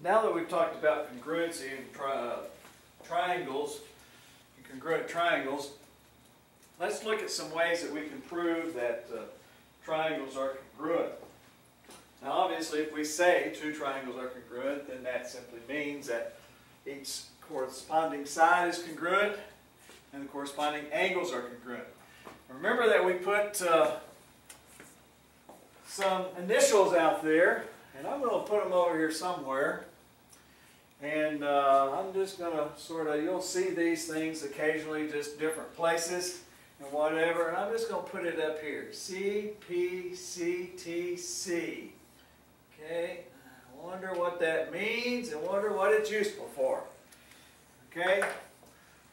Now that we've talked about congruency in triangles, and congruent triangles, let's look at some ways that we can prove that triangles are congruent. Now obviously if we say two triangles are congruent, then that simply means that each corresponding side is congruent and the corresponding angles are congruent. Remember that we put some initials out there, and I'm going to put them over here somewhere. And I'm just going to sort of, you'll see these things occasionally, just different places and whatever. And I'm just going to put it up here. C, P, C, T, C. Okay, I wonder what that means and wonder what it's useful for. Okay,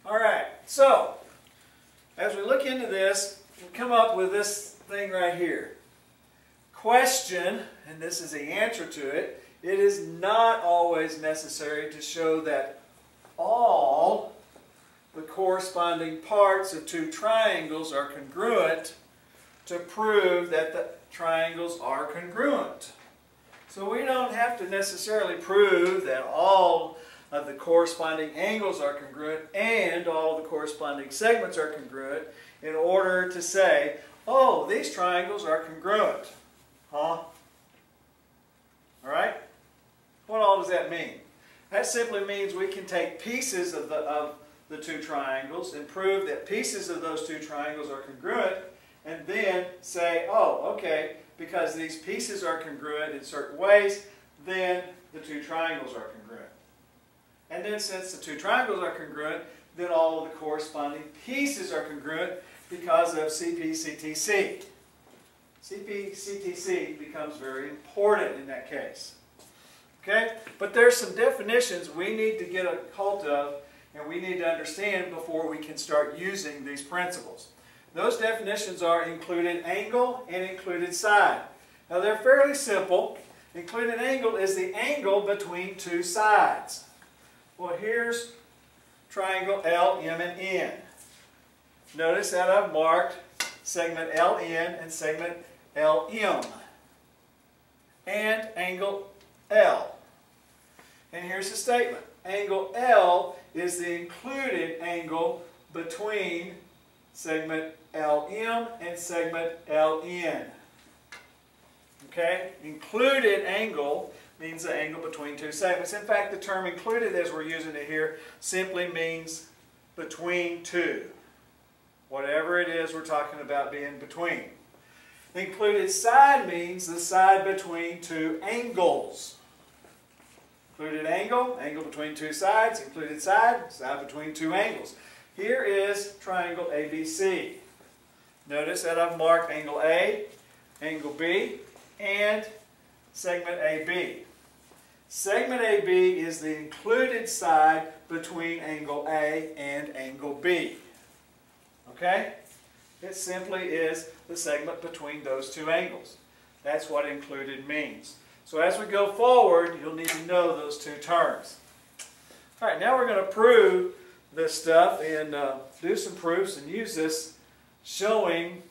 all right, so as we look into this, we come up with this thing right here. Question, and this is the answer to it. It is not always necessary to show that all the corresponding parts of two triangles are congruent to prove that the triangles are congruent. So we don't have to necessarily prove that all of the corresponding angles are congruent and all of the corresponding segments are congruent in order to say, oh, these triangles are congruent. Huh? Alright? What all does that mean? That simply means we can take pieces of the two triangles and prove that pieces of those two triangles are congruent, and then say, oh, okay, because these pieces are congruent in certain ways, then the two triangles are congruent. And then since the two triangles are congruent, then all of the corresponding pieces are congruent because of CP-CTC. CP-CTC becomes very important in that case. Okay? But there's some definitions we need to get a hold of and we need to understand before we can start using these principles. Those definitions are included angle and included side. Now they're fairly simple. Included angle is the angle between two sides. Well, here's triangle L, M, and N. Notice that I've marked segment LN and segment LM and angle L. And here's the statement. Angle L is the included angle between segment LM and segment LN. Okay? Included angle means the angle between two segments. In fact, the term included as we're using it here simply means between two. Whatever it is we're talking about being between. Included side means the side between two angles. Included angle, angle between two sides. Included side, side between two angles. Here is triangle ABC. Notice that I've marked angle A, angle B, and segment AB. Segment AB is the included side between angle A and angle B. Okay? It simply is the segment between those two angles. That's what included means. So as we go forward, you'll need to know those two terms. All right, now we're going to prove this stuff and do some proofs and use this showing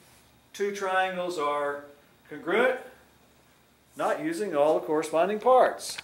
two triangles are congruent, not using all the corresponding parts.